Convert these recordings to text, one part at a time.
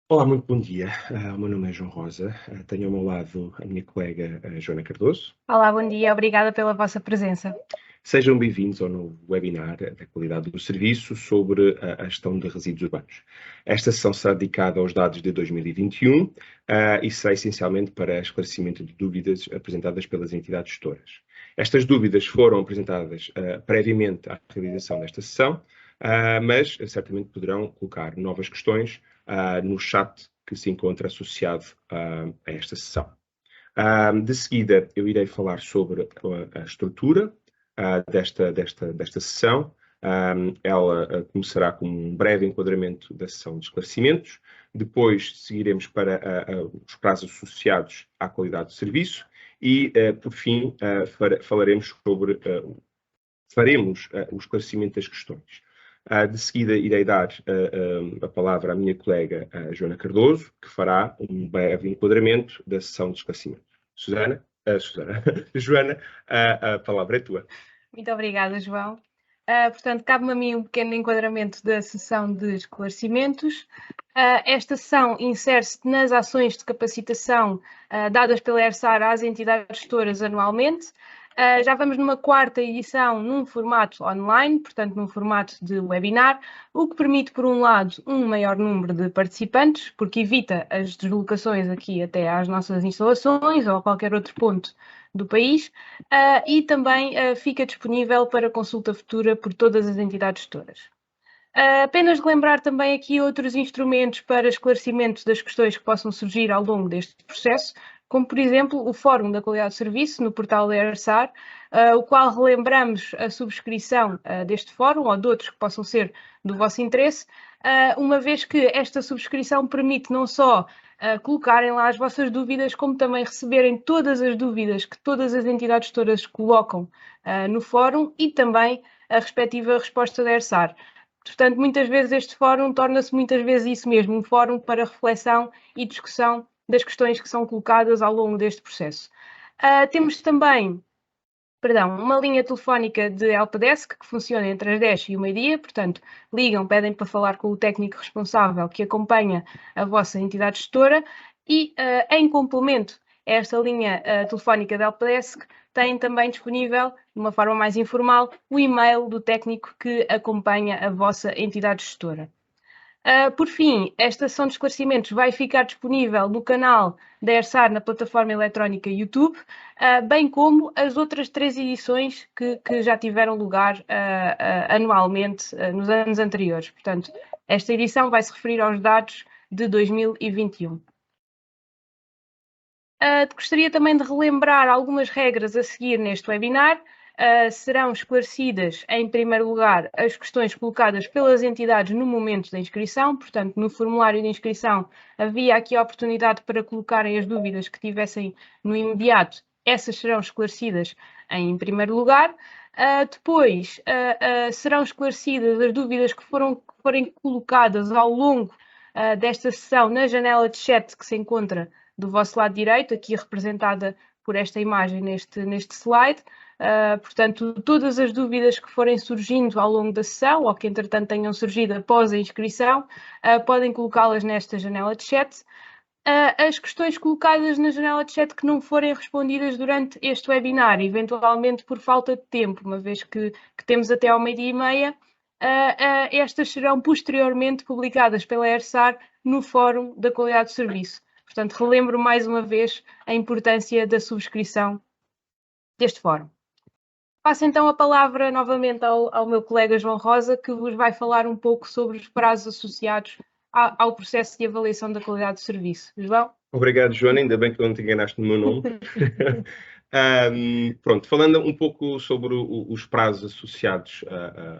Olá, muito bom dia. O meu nome é João Rosa. Tenho ao meu lado a minha colega Joana Cardoso. Olá, bom dia, obrigada pela vossa presença. Sejam bem-vindos ao novo webinar da qualidade do serviço sobre a gestão de resíduos urbanos. Esta sessão será dedicada aos dados de 2021 e será essencialmente para esclarecimento de dúvidas apresentadas pelas entidades gestoras. Estas dúvidas foram apresentadas previamente à realização desta sessão, mas certamente poderão colocar novas questões no chat que se encontra associado a esta sessão. De seguida, eu irei falar sobre a estrutura desta sessão. Ela começará com um breve enquadramento da sessão de esclarecimentos, depois seguiremos para os prazos associados à qualidade do serviço e, por fim, faremos o esclarecimento das questões. De seguida, irei dar a palavra à minha colega Joana Cardoso, que fará um breve enquadramento da sessão de esclarecimento. Joana, a palavra é tua. Muito obrigada, João. Portanto, cabe-me a mim um pequeno enquadramento da sessão de esclarecimentos. Esta sessão insere-se nas ações de capacitação dadas pela ERSAR às entidades gestoras anualmente. Já vamos numa quarta edição num formato online, portanto num formato de webinar, o que permite, por um lado, um maior número de participantes, porque evita as deslocações aqui até às nossas instalações ou a qualquer outro ponto do país, e também fica disponível para consulta futura por todas as entidades gestoras. Apenas lembrar também aqui outros instrumentos para esclarecimento das questões que possam surgir ao longo deste processo, como, por exemplo, o Fórum da Qualidade de Serviço no portal da ERSAR, o qual relembramos a subscrição deste fórum ou de outros que possam ser do vosso interesse, uma vez que esta subscrição permite não só colocarem lá as vossas dúvidas, como também receberem todas as dúvidas que todas as entidades todas colocam no fórum e também a respectiva resposta da ERSAR. Portanto, muitas vezes este fórum torna-se muitas vezes isso mesmo, um fórum para reflexão e discussão das questões que são colocadas ao longo deste processo. Temos também, uma linha telefónica de helpdesk que funciona entre as 10 e o meio-dia, portanto, ligam, pedem para falar com o técnico responsável que acompanha a vossa entidade gestora e, em complemento a esta linha telefónica de helpdesk, têm também disponível, de uma forma mais informal, o e-mail do técnico que acompanha a vossa entidade gestora. Por fim, esta sessão de esclarecimentos vai ficar disponível no canal da ERSAR na plataforma eletrónica YouTube, bem como as outras 3 edições que já tiveram lugar anualmente nos anos anteriores. Portanto, esta edição vai se referir aos dados de 2021. Gostaria também de relembrar algumas regras a seguir neste webinar. Serão esclarecidas, em primeiro lugar, as questões colocadas pelas entidades no momento da inscrição, portanto, no formulário de inscrição havia aqui a oportunidade para colocarem as dúvidas que tivessem no imediato, essas serão esclarecidas em primeiro lugar. Depois, serão esclarecidas as dúvidas que forem colocadas ao longo desta sessão na janela de chat que se encontra do vosso lado direito, aqui representada por esta imagem neste slide. Portanto, todas as dúvidas que forem surgindo ao longo da sessão ou que, entretanto, tenham surgido após a inscrição, podem colocá-las nesta janela de chat. As questões colocadas na janela de chat que não forem respondidas durante este webinar, eventualmente por falta de tempo, uma vez que temos até ao meio-dia e meia, estas serão posteriormente publicadas pela ERSAR no Fórum da Qualidade do Serviço. Portanto, relembro mais uma vez a importância da subscrição deste fórum. Passo então a palavra novamente ao meu colega João Rosa, que vos vai falar um pouco sobre os prazos associados ao processo de avaliação da qualidade do serviço. João? Obrigado, Joana. Ainda bem que não te enganaste no meu nome. Pronto, falando um pouco sobre os prazos associados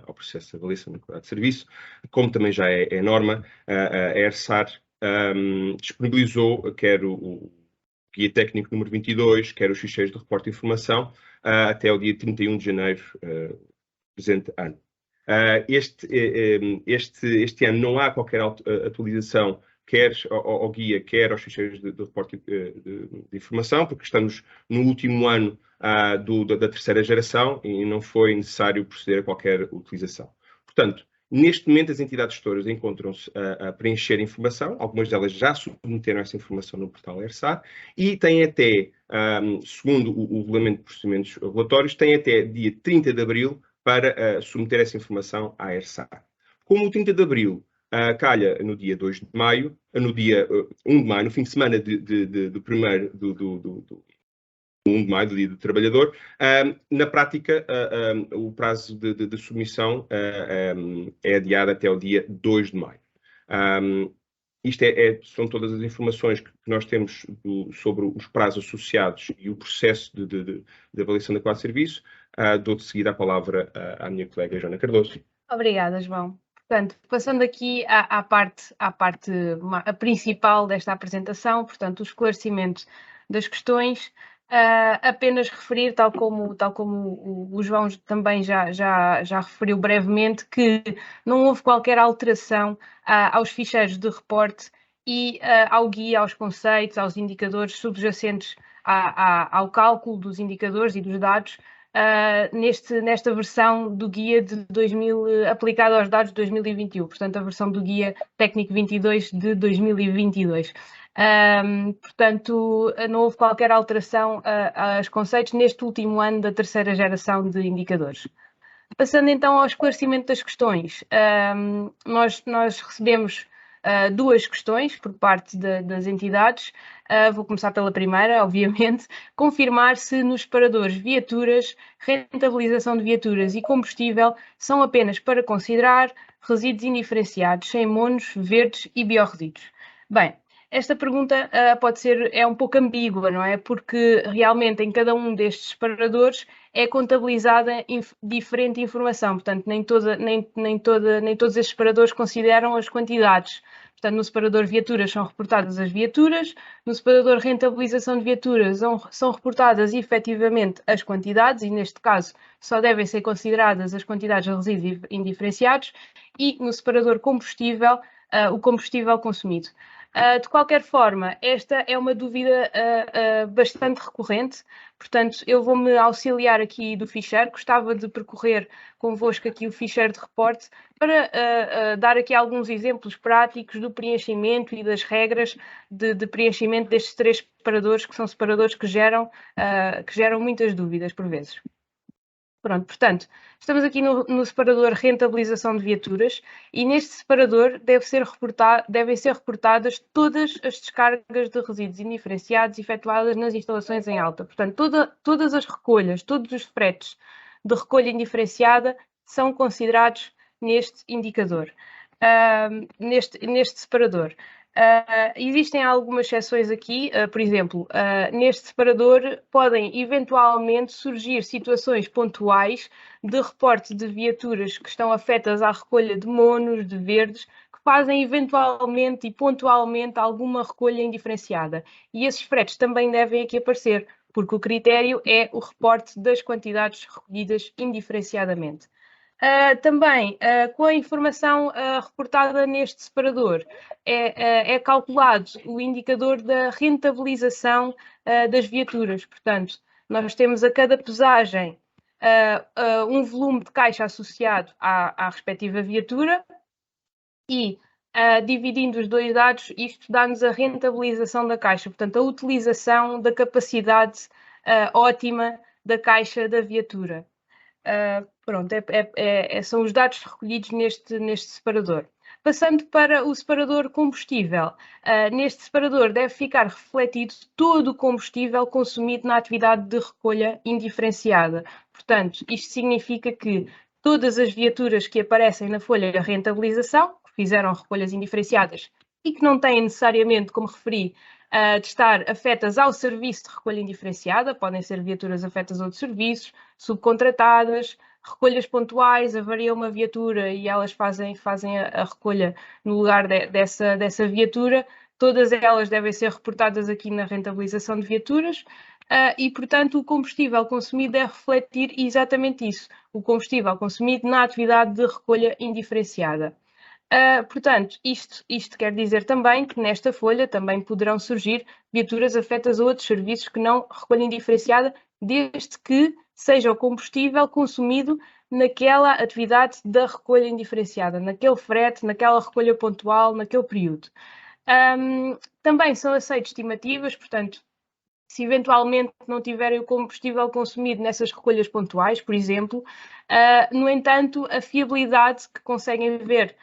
ao processo de avaliação da qualidade de serviço, como também já é norma, a ERSAR disponibilizou quer o Guia Técnico número 22, quer os ficheiros de reporte de informação, até o dia 31 de janeiro presente ano. Este ano não há qualquer atualização, quer ao guia, quer aos ficheiros de reporte de informação, porque estamos no último ano da terceira geração e não foi necessário proceder a qualquer utilização. Portanto, Neste momento, as entidades gestoras encontram-se a preencher informação, algumas delas já submeteram essa informação no portal ERSA e têm até, segundo o Regulamento de Procedimentos Regulatórios, têm até dia 30 de abril para submeter essa informação à ERSA. Como o 30 de abril calha no dia 2 de maio, no dia 1 de maio, no fim de semana do 1 de maio, do Dia do Trabalhador, na prática, o prazo de submissão é adiado até o dia 2 de maio. Isto são todas as informações que nós temos sobre os prazos associados e o processo de avaliação da qualidade de serviço. Dou de seguida a palavra à minha colega Joana Cardoso. Obrigada, João. Portanto, passando aqui à parte principal desta apresentação, portanto, o esclarecimento das questões, apenas referir, tal como o João também já referiu brevemente, que não houve qualquer alteração aos ficheiros de reporte e ao guia, aos conceitos, aos indicadores subjacentes ao cálculo dos indicadores e dos dados, nesta versão do guia de 2000, aplicado aos dados de 2021, portanto a versão do guia técnico 22 de 2022. Portanto, não houve qualquer alteração aos conceitos neste último ano da terceira geração de indicadores. Passando então ao esclarecimento das questões, nós recebemos duas questões por parte das entidades. Vou começar pela primeira, obviamente. Confirmar se nos separadores viaturas, rentabilização de viaturas e combustível são apenas para considerar resíduos indiferenciados, sem monos, verdes e biorresíduos. Bem, esta pergunta é um pouco ambígua, não é? Porque realmente em cada um destes separadores é contabilizada diferente informação, portanto nem todos estes separadores consideram as quantidades. Portanto, no separador viaturas são reportadas as viaturas, no separador rentabilização de viaturas são reportadas efetivamente as quantidades e neste caso só devem ser consideradas as quantidades de resíduos indiferenciados e no separador combustível, o combustível consumido. De qualquer forma, esta é uma dúvida bastante recorrente, portanto, eu vou-me auxiliar aqui do ficheiro, gostava de percorrer convosco aqui o ficheiro de reporte para dar aqui alguns exemplos práticos do preenchimento e das regras de preenchimento destes três separadores, que são separadores que geram muitas dúvidas por vezes. Pronto, portanto, estamos aqui no separador rentabilização de viaturas e neste separador devem ser reportadas todas as descargas de resíduos indiferenciados efetuadas nas instalações em alta. Portanto, todas as recolhas, todos os fretes de recolha indiferenciada são considerados neste indicador, neste separador. Existem algumas exceções aqui, por exemplo, neste separador podem eventualmente surgir situações pontuais de reporte de viaturas que estão afetas à recolha de monos, de verdes, que fazem eventualmente e pontualmente alguma recolha indiferenciada. E esses fretes também devem aqui aparecer, porque o critério é o reporte das quantidades recolhidas indiferenciadamente. Também, com a informação reportada neste separador, é calculado o indicador da rentabilização das viaturas. Portanto, nós temos a cada pesagem um volume de caixa associado à respectiva viatura e, dividindo os dois dados, isto dá-nos a rentabilização da caixa, portanto, a utilização da capacidade ótima da caixa da viatura. Pronto, são os dados recolhidos neste separador. Passando para o separador combustível, neste separador deve ficar refletido todo o combustível consumido na atividade de recolha indiferenciada. Portanto, isto significa que todas as viaturas que aparecem na folha de rentabilização, que fizeram recolhas indiferenciadas e que não têm necessariamente, como referi, de estar afetas ao serviço de recolha indiferenciada, podem ser viaturas afetas a outros serviços, subcontratadas, recolhas pontuais, avaria uma viatura e elas fazem a recolha no lugar dessa viatura, todas elas devem ser reportadas aqui na rentabilização de viaturas e, portanto, o combustível consumido deve refletir exatamente isso, o combustível consumido na atividade de recolha indiferenciada. Portanto, isto quer dizer também que nesta folha também poderão surgir viaturas afetas a outros serviços que não recolhem indiferenciada, desde que seja o combustível consumido naquela atividade da recolha indiferenciada, naquele frete, naquela recolha pontual, naquele período. Também são aceites estimativas, portanto, se eventualmente não tiverem o combustível consumido nessas recolhas pontuais, por exemplo, no entanto, a fiabilidade que conseguem ver,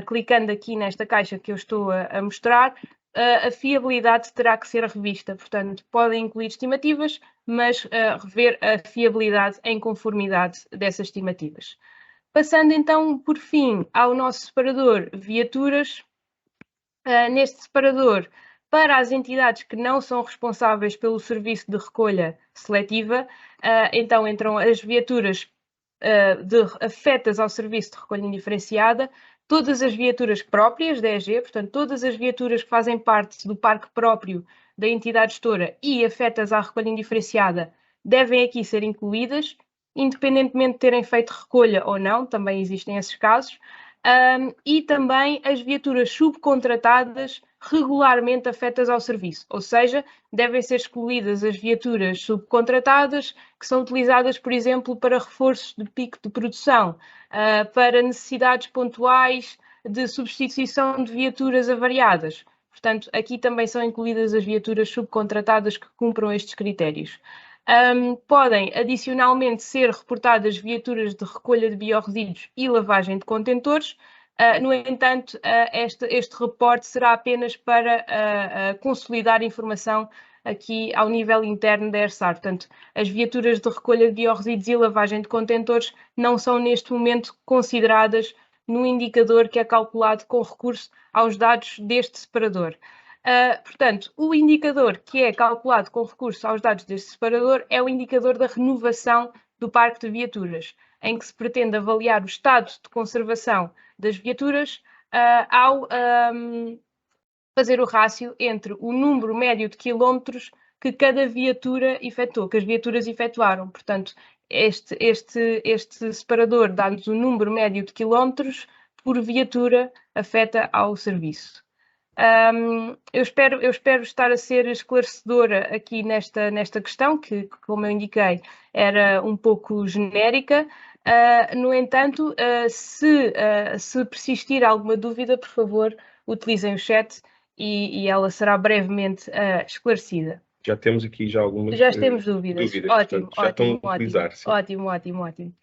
clicando aqui nesta caixa que eu estou a mostrar, a fiabilidade terá que ser revista. Portanto, podem incluir estimativas, mas rever a fiabilidade em conformidade dessas estimativas. Passando então, por fim, ao nosso separador viaturas. Neste separador, para as entidades que não são responsáveis pelo serviço de recolha seletiva, então entram as viaturas afetas ao serviço de recolha indiferenciada, todas as viaturas próprias da EG, portanto, todas as viaturas que fazem parte do parque próprio da entidade gestora e afetas à recolha indiferenciada devem aqui ser incluídas, independentemente de terem feito recolha ou não, também existem esses casos. E também as viaturas subcontratadas regularmente afetas ao serviço, ou seja, devem ser excluídas as viaturas subcontratadas que são utilizadas, por exemplo, para reforços de pico de produção, para necessidades pontuais de substituição de viaturas avariadas. Portanto, aqui também são incluídas as viaturas subcontratadas que cumpram estes critérios. Podem, adicionalmente, ser reportadas viaturas de recolha de biorresíduos e lavagem de contentores. No entanto, este reporte será apenas para consolidar informação aqui ao nível interno da ERSAR. Portanto, as viaturas de recolha de biorresíduos e lavagem de contentores não são, neste momento, consideradas no indicador que é calculado com recurso aos dados deste separador. Portanto, o indicador que é calculado com recurso aos dados deste separador é o indicador da renovação do parque de viaturas, em que se pretende avaliar o estado de conservação das viaturas ao fazer o rácio entre o número médio de quilómetros que cada viatura efetuou, que as viaturas efetuaram. Portanto, este separador dá-nos o número médio de quilómetros por viatura afeta ao serviço. Eu espero estar a ser esclarecedora aqui nesta questão, que, como eu indiquei, era um pouco genérica. No entanto, se persistir alguma dúvida, por favor, utilizem o chat e ela será brevemente esclarecida. Já temos aqui algumas Já temos dúvidas. Ótimo, portanto, já estão a utilizar. Ótimo.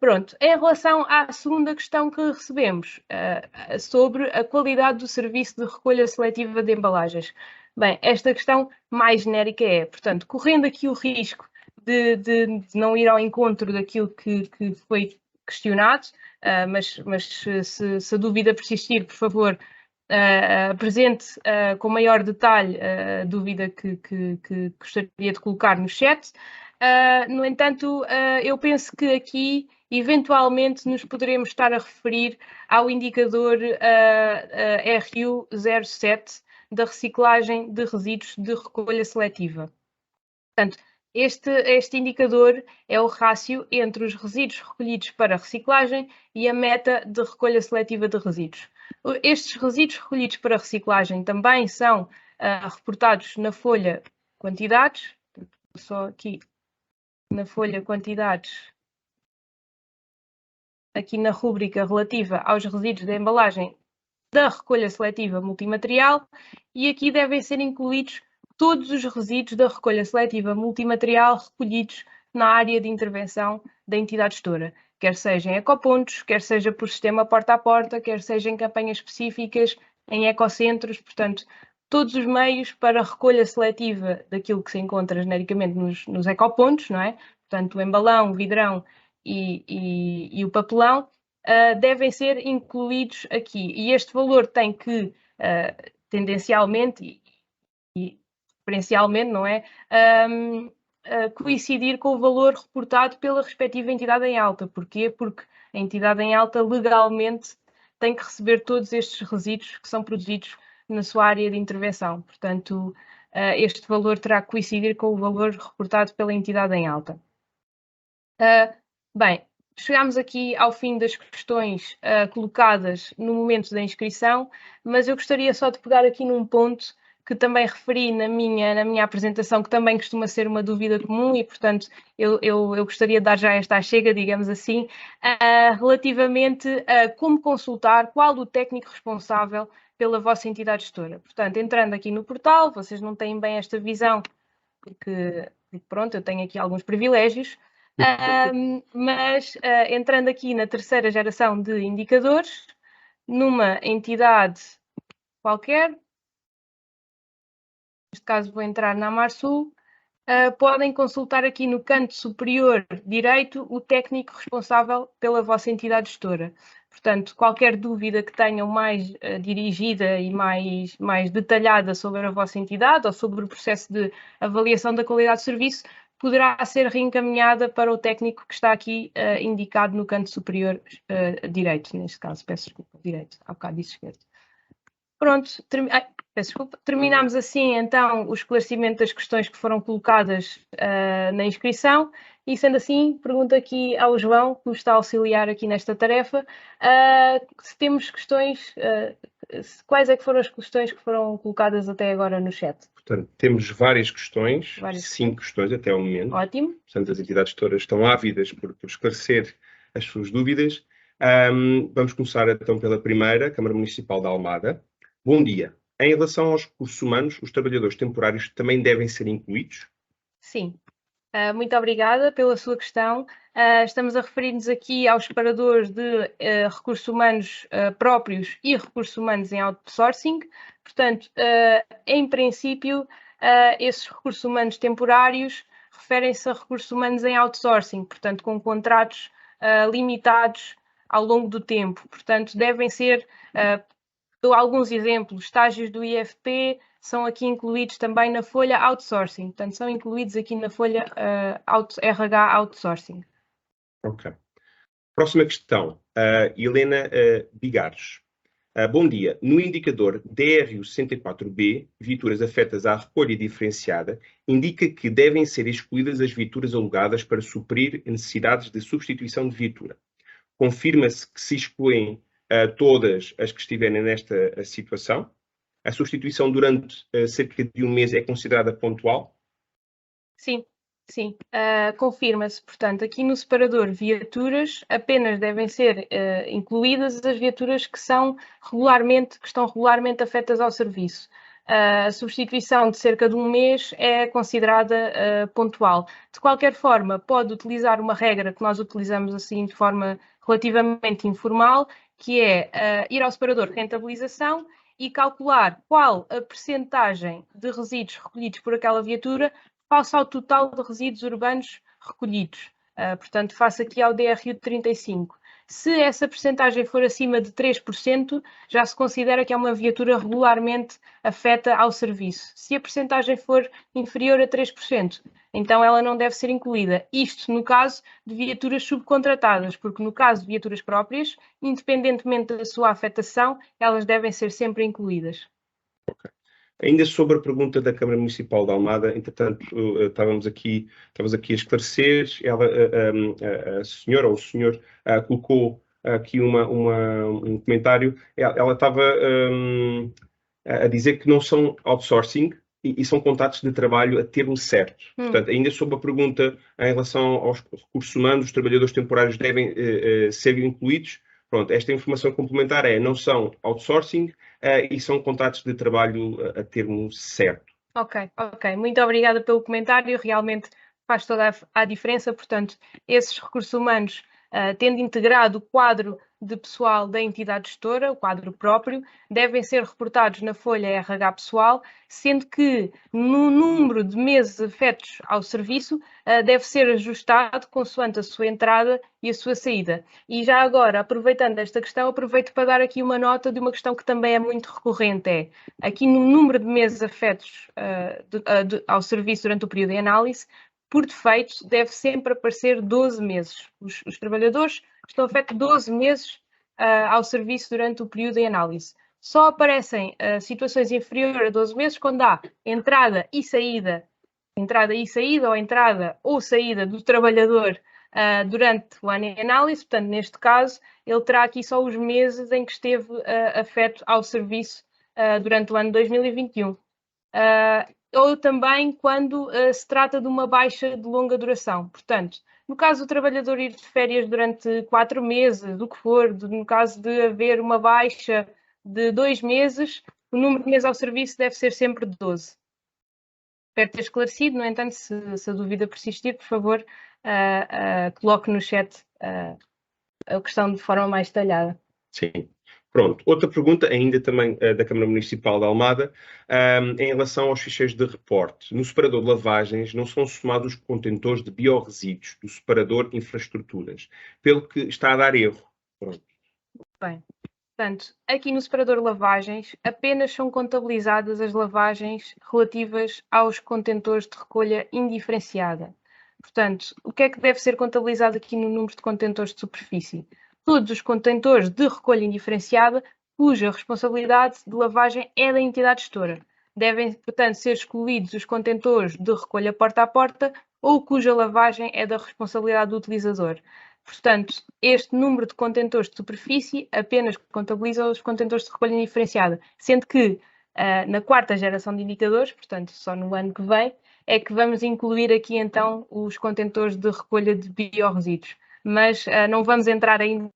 Pronto, em relação à segunda questão que recebemos, sobre a qualidade do serviço de recolha seletiva de embalagens. Bem, esta questão mais genérica é, portanto, correndo aqui o risco de não ir ao encontro daquilo que foi questionado, mas se a dúvida persistir, por favor, apresente com maior detalhe a dúvida que gostaria de colocar no chat. No entanto, eu penso que aqui, eventualmente, nos poderemos estar a referir ao indicador RU07 da reciclagem de resíduos de recolha seletiva. Portanto, este indicador é o rácio entre os resíduos recolhidos para reciclagem e a meta de recolha seletiva de resíduos. Estes resíduos recolhidos para reciclagem também são reportados na folha quantidades, só aqui na folha quantidades, aqui na rúbrica relativa aos resíduos da embalagem da recolha seletiva multimaterial, e aqui devem ser incluídos todos os resíduos da recolha seletiva multimaterial recolhidos na área de intervenção da entidade gestora, quer seja em ecopontos, quer seja por sistema porta a porta, quer seja em campanhas específicas, em ecocentros, portanto, todos os meios para recolha seletiva daquilo que se encontra genericamente nos ecopontos, não é? Portanto, o embalão, o vidrão e o papelão devem ser incluídos aqui. E este valor tem que, tendencialmente e referencialmente, não é? Coincidir com o valor reportado pela respectiva entidade em alta. Porquê? Porque a entidade em alta legalmente tem que receber todos estes resíduos que são produzidos na sua área de intervenção. Portanto, este valor terá que coincidir com o valor reportado pela entidade em alta. Bem, chegámos aqui ao fim das questões colocadas no momento da inscrição, mas eu gostaria só de pegar aqui num ponto que também referi na minha apresentação, que também costuma ser uma dúvida comum e, portanto, eu gostaria de dar já esta chega, digamos assim, relativamente a como consultar qual o técnico responsável pela vossa entidade gestora. Portanto, entrando aqui no portal, vocês não têm bem esta visão, porque pronto, eu tenho aqui alguns privilégios, mas entrando aqui na terceira geração de indicadores, numa entidade qualquer, neste caso vou entrar na Amarsul, podem consultar aqui no canto superior direito o técnico responsável pela vossa entidade gestora. Portanto, qualquer dúvida que tenham mais dirigida e mais detalhada sobre a vossa entidade ou sobre o processo de avaliação da qualidade de serviço, poderá ser reencaminhada para o técnico que está aqui indicado no canto superior direito, neste caso, peço desculpa, direito, há bocado disse esquerdo. Pronto, peço desculpa. Terminámos assim, então, o esclarecimento das questões que foram colocadas na inscrição e, sendo assim, pergunto aqui ao João, que nos está a auxiliar aqui nesta tarefa, se temos questões, quais é que foram as questões que foram colocadas até agora no chat? Portanto, temos várias questões, 5 questões até ao momento. Ótimo. Portanto, as entidades gestoras estão ávidas por esclarecer as suas dúvidas. Vamos começar, então, pela primeira, Câmara Municipal de Almada. Bom dia. Em relação aos recursos humanos, os trabalhadores temporários também devem ser incluídos? Sim. Muito obrigada pela sua questão. Estamos a referir-nos aqui aos separadores de recursos humanos próprios e recursos humanos em outsourcing. Portanto, em princípio, esses recursos humanos temporários referem-se a recursos humanos em outsourcing, portanto, com contratos limitados ao longo do tempo. Portanto, devem ser, dou alguns exemplos, estágios do IFP, são aqui incluídos também na folha outsourcing, portanto, são incluídos aqui na folha RH outsourcing. Ok. Próxima questão, Helena Bigares. Bom dia. No indicador DRU64B, viaturas afetas à recolha diferenciada, indica que devem ser excluídas as viaturas alugadas para suprir necessidades de substituição de viatura. Confirma-se que se excluem todas as que estiverem nesta situação? A substituição durante cerca de um mês é considerada pontual? Sim, sim. Confirma-se, portanto, aqui no separador viaturas apenas devem ser incluídas as viaturas que estão regularmente afetas ao serviço. A substituição de cerca de um mês é considerada pontual. De qualquer forma, pode utilizar uma regra que nós utilizamos assim de forma relativamente informal, que é ir ao separador rentabilização e calcular qual a percentagem de resíduos recolhidos por aquela viatura face ao total de resíduos urbanos recolhidos. Portanto, face aqui ao DRU de 35. Se essa percentagem for acima de 3%, já se considera que é uma viatura regularmente afeta ao serviço. Se a percentagem for inferior a 3%, então ela não deve ser incluída. Isto no caso de viaturas subcontratadas, porque no caso de viaturas próprias, independentemente da sua afetação, elas devem ser sempre incluídas. Ok. Ainda sobre a pergunta da Câmara Municipal de Almada, entretanto, estávamos aqui a esclarecer, a senhora ou o senhor colocou aqui um comentário, ela estava a dizer que não são outsourcing e são contratos de trabalho a termo certo. Portanto, ainda sobre a pergunta em relação aos recursos humanos, os trabalhadores temporários devem ser incluídos. Pronto, esta informação complementar não são outsourcing e são contratos de trabalho a termo certo. Ok. Muito obrigada pelo comentário. Realmente faz toda a diferença. Portanto, esses recursos humanos, tendo integrado o quadro de pessoal da entidade gestora, o quadro próprio, devem ser reportados na folha RH pessoal, sendo que no número de meses afetos ao serviço deve ser ajustado consoante a sua entrada e a sua saída. E já agora, aproveitando esta questão, aproveito para dar aqui uma nota de uma questão que também é muito recorrente, aqui no número de meses afetos ao serviço durante o período de análise, por defeito, deve sempre aparecer 12 meses. Os trabalhadores estão afetos 12 meses ao serviço durante o período de análise. Só aparecem situações inferiores a 12 meses quando há entrada e saída ou entrada ou saída do trabalhador durante o ano de análise. Portanto, neste caso, ele terá aqui só os meses em que esteve afeto ao serviço durante o ano 2021. ou também quando se trata de uma baixa de longa duração. Portanto, no caso do trabalhador ir de férias durante 4 meses, o que for, no caso de haver uma baixa de 2 meses, o número de meses ao serviço deve ser sempre 12. Espero ter esclarecido, no entanto, se a dúvida persistir, por favor, coloque no chat a questão de forma mais detalhada. Sim. Pronto. Outra pergunta, ainda também da Câmara Municipal de Almada, em relação aos ficheiros de reporte. No separador de lavagens não são somados os contentores de biorresíduos do separador infraestruturas, pelo que está a dar erro. Pronto. Bem, portanto, aqui no separador lavagens apenas são contabilizadas as lavagens relativas aos contentores de recolha indiferenciada. Portanto, o que é que deve ser contabilizado aqui no número de contentores de superfície? Todos os contentores de recolha indiferenciada cuja responsabilidade de lavagem é da entidade gestora. Devem, portanto, ser excluídos os contentores de recolha porta a porta ou cuja lavagem é da responsabilidade do utilizador. Portanto, este número de contentores de superfície apenas contabiliza os contentores de recolha indiferenciada, sendo que na quarta geração de indicadores, portanto, só no ano que vem, é que vamos incluir aqui então os contentores de recolha de biorresíduos. Mas não vamos entrar ainda,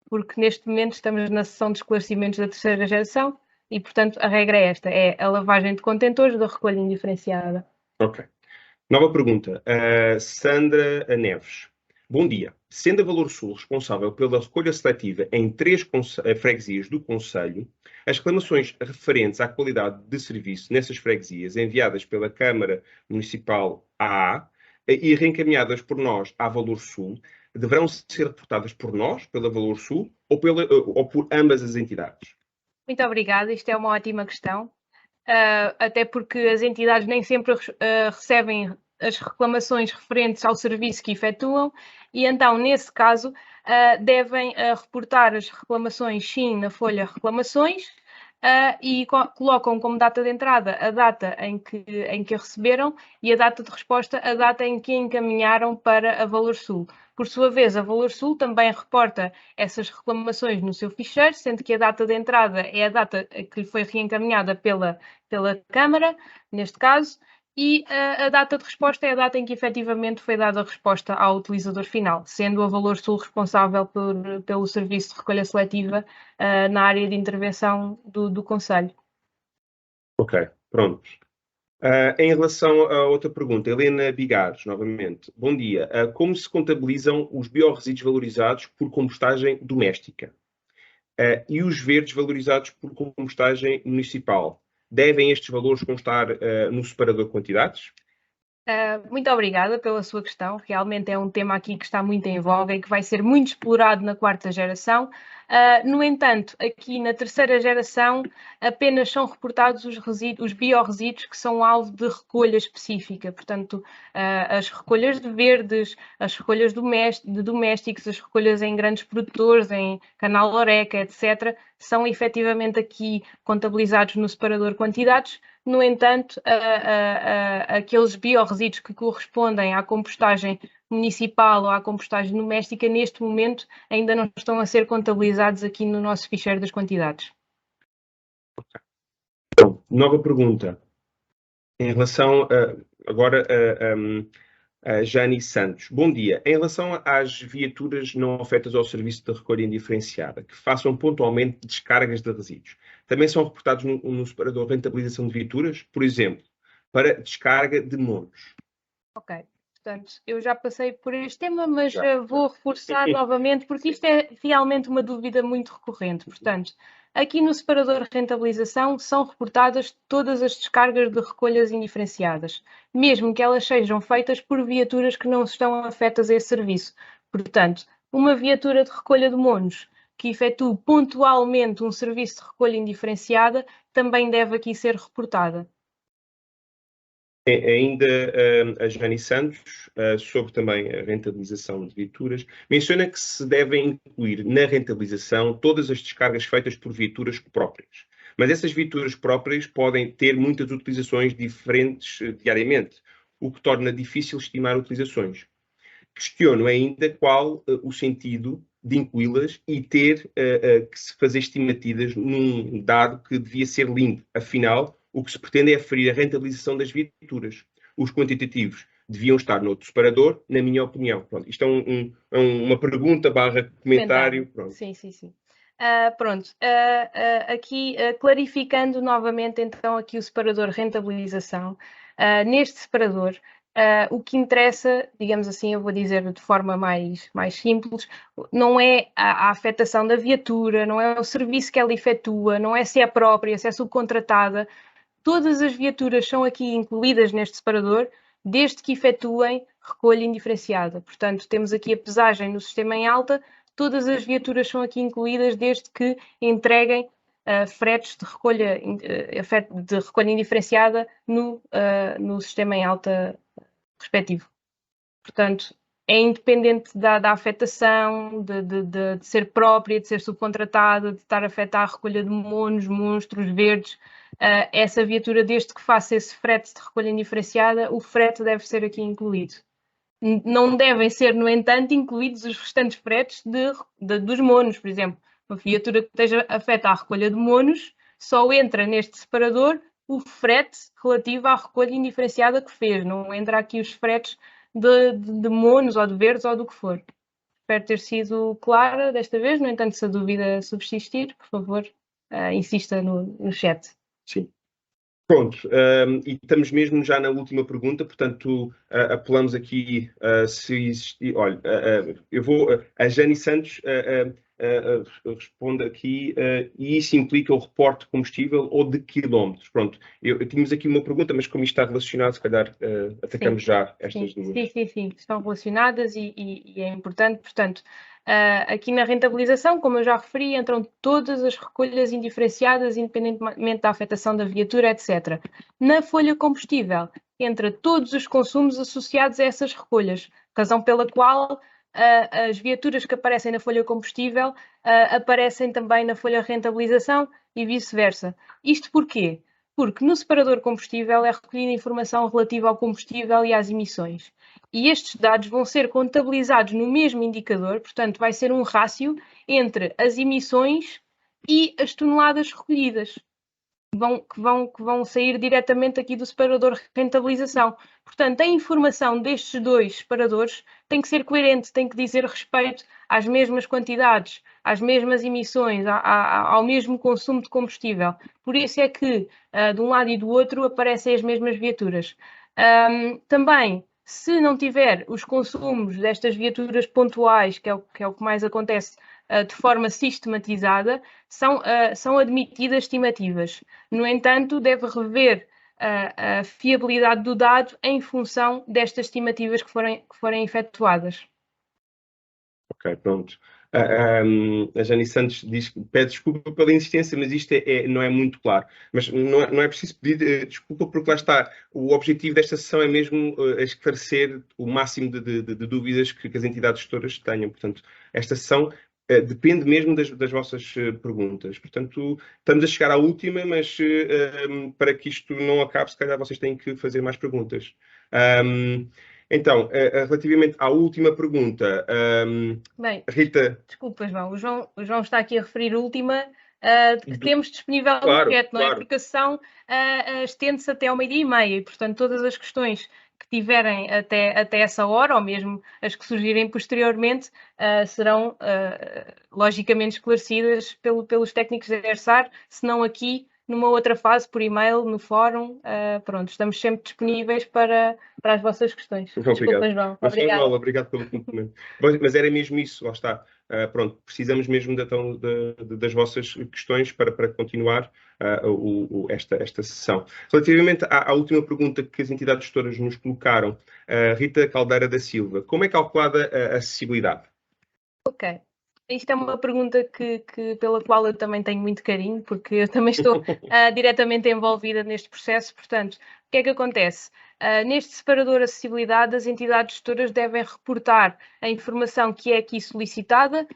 porque neste momento estamos na sessão de esclarecimentos da terceira geração e, portanto, a regra é esta, é a lavagem de contentores da recolha indiferenciada. Ok. Nova pergunta. Sandra Neves. Bom dia. Sendo a Valor Sul responsável pela recolha seletiva em 3 freguesias do Conselho, as reclamações referentes à qualidade de serviço nessas freguesias enviadas pela Câmara Municipal AA e reencaminhadas por nós à Valor Sul deverão ser reportadas por nós, pela Valor Sul, ou por ambas as entidades? Muito obrigada, isto é uma ótima questão. Até porque as entidades nem sempre recebem as reclamações referentes ao serviço que efetuam e então, nesse caso, devem reportar as reclamações sim na folha reclamações e colocam como data de entrada a data em que a receberam e a data de resposta a data em que a encaminharam para a Valor Sul. Por sua vez, a Valor Sul também reporta essas reclamações no seu ficheiro, sendo que a data de entrada é a data que lhe foi reencaminhada pela Câmara, neste caso, e a data de resposta é a data em que efetivamente foi dada a resposta ao utilizador final, sendo a Valor Sul responsável pelo serviço de recolha seletiva na área de intervenção do Conselho. Ok, pronto. Em relação a outra pergunta, Helena Bigares, novamente. Bom dia. Como se contabilizam os biorresíduos valorizados por compostagem doméstica? E os verdes valorizados por compostagem municipal? Devem estes valores constar no separador de quantidades? Muito obrigada pela sua questão. Realmente é um tema aqui que está muito em voga e que vai ser muito explorado na quarta geração. No entanto, aqui na terceira geração apenas são reportados os biorresíduos que são alvo de recolha específica. Portanto, as recolhas de verdes, as recolhas de domésticos, as recolhas em grandes produtores, em canal Oreca, etc., são efetivamente aqui contabilizados no separador quantidades. No entanto, aqueles biorresíduos que correspondem à compostagem municipal ou à compostagem doméstica, neste momento, ainda não estão a ser contabilizados aqui no nosso ficheiro das quantidades. Nova pergunta. Em relação agora a Jane Santos. Bom dia. Em relação às viaturas não afetas ao serviço de recolha indiferenciada, que façam pontualmente descargas de resíduos, também são reportados no separador de rentabilização de viaturas, por exemplo, para descarga de monos? Ok. Portanto, eu já passei por este tema, mas vou reforçar novamente, porque isto é realmente uma dúvida muito recorrente. Portanto, aqui no separador de rentabilização são reportadas todas as descargas de recolhas indiferenciadas, mesmo que elas sejam feitas por viaturas que não estão afetas a esse serviço. Portanto, uma viatura de recolha de monos que efetue pontualmente um serviço de recolha indiferenciada também deve aqui ser reportada. Ainda a Jane Santos, sobre também a rentabilização de viaturas, menciona que se devem incluir na rentabilização todas as descargas feitas por viaturas próprias. Mas essas viaturas próprias podem ter muitas utilizações diferentes diariamente, o que torna difícil estimar utilizações. Questiono ainda qual o sentido de incluí-las e ter que se fazer estimativas num dado que devia ser limpo. Afinal, o que se pretende é aferir a rentabilização das viaturas. Os quantitativos deviam estar noutro separador, na minha opinião. Pronto, isto é uma pergunta barra comentário. Pronto. Sim. Aqui clarificando novamente então aqui o separador rentabilização. Neste separador, o que interessa, digamos assim, eu vou dizer de forma mais simples, não é a afetação da viatura, não é o serviço que ela efetua, não é se é própria, se é subcontratada. Todas as viaturas são aqui incluídas neste separador, desde que efetuem recolha indiferenciada. Portanto, temos aqui a pesagem no sistema em alta, todas as viaturas são aqui incluídas desde que entreguem fretes de recolha indiferenciada no sistema em alta respectivo. Portanto, é independente da afetação, de ser própria, de ser subcontratada, de estar a afetar a recolha de monos, monstros, verdes. Essa viatura, desde que faça esse frete de recolha indiferenciada, o frete deve ser aqui incluído. Não devem ser, no entanto, incluídos os restantes fretes dos monos, por exemplo. Uma viatura que esteja afeta à recolha de monos, só entra neste separador o frete relativo à recolha indiferenciada que fez. Não entra aqui os fretes de monos ou de verdes ou do que for. Espero ter sido clara desta vez. No entanto, se a dúvida subsistir, por favor, insista no chat. Sim. Pronto, e estamos mesmo já na última pergunta, portanto, apelamos aqui se existir. Olha, a Jane Santos responde aqui, e isso implica o reporte de combustível ou de quilómetros? Pronto, tínhamos aqui uma pergunta, mas como isto está relacionado, se calhar atacamos já estas duas. Sim, estão relacionadas e é importante, portanto. Aqui na rentabilização, como eu já referi, entram todas as recolhas indiferenciadas, independentemente da afetação da viatura, etc. Na folha combustível, entra todos os consumos associados a essas recolhas, razão pela qual as viaturas que aparecem na folha combustível aparecem também na folha rentabilização e vice-versa. Isto porquê? Porque no separador combustível é recolhida informação relativa ao combustível e às emissões. E estes dados vão ser contabilizados no mesmo indicador, portanto, vai ser um rácio entre as emissões e as toneladas recolhidas, que vão sair diretamente aqui do separador rentabilização. Portanto, a informação destes dois separadores tem que ser coerente, tem que dizer respeito às mesmas quantidades, às mesmas emissões, ao mesmo consumo de combustível. Por isso é que, de um lado e do outro, aparecem as mesmas viaturas. Também, se não tiver os consumos destas viaturas pontuais, que é o que mais acontece, de forma sistematizada, são admitidas estimativas. No entanto, deve rever a fiabilidade do dado em função destas estimativas que forem efetuadas. Ok, pronto. A Jane Santos pede desculpa pela insistência, mas isto não é muito claro. Mas não é preciso pedir desculpa, porque lá está. O objetivo desta sessão é mesmo esclarecer o máximo de dúvidas que as entidades gestoras tenham. Portanto, esta sessão depende mesmo das vossas perguntas. Portanto, estamos a chegar à última, mas para que isto não acabe, se calhar vocês têm que fazer mais perguntas. Então, relativamente à última pergunta, Bem, Rita... Desculpa, João. O João está aqui a referir a última que temos disponível claro, no chat, não é? claro. Porque a sessão estende-se até ao 12h30 e, portanto, todas as questões que tiverem até essa hora, ou mesmo as que surgirem posteriormente, serão logicamente esclarecidas pelos técnicos da ERSAR, se não aqui, numa outra fase, por e-mail, no fórum. Pronto, estamos sempre disponíveis para as vossas questões. Desculpa, João. Obrigado. Obrigado pelo complemento. Mas era mesmo isso, lá está. Pronto, precisamos mesmo das vossas questões para continuar esta sessão. Relativamente à última pergunta que as entidades gestoras nos colocaram, Rita Caldeira da Silva, como é calculada a acessibilidade? Ok. Isto é uma pergunta pela qual eu também tenho muito carinho, porque eu também estou diretamente envolvida neste processo. Portanto, o que é que acontece? Neste separador de acessibilidade, as entidades gestoras devem reportar a informação que é aqui solicitada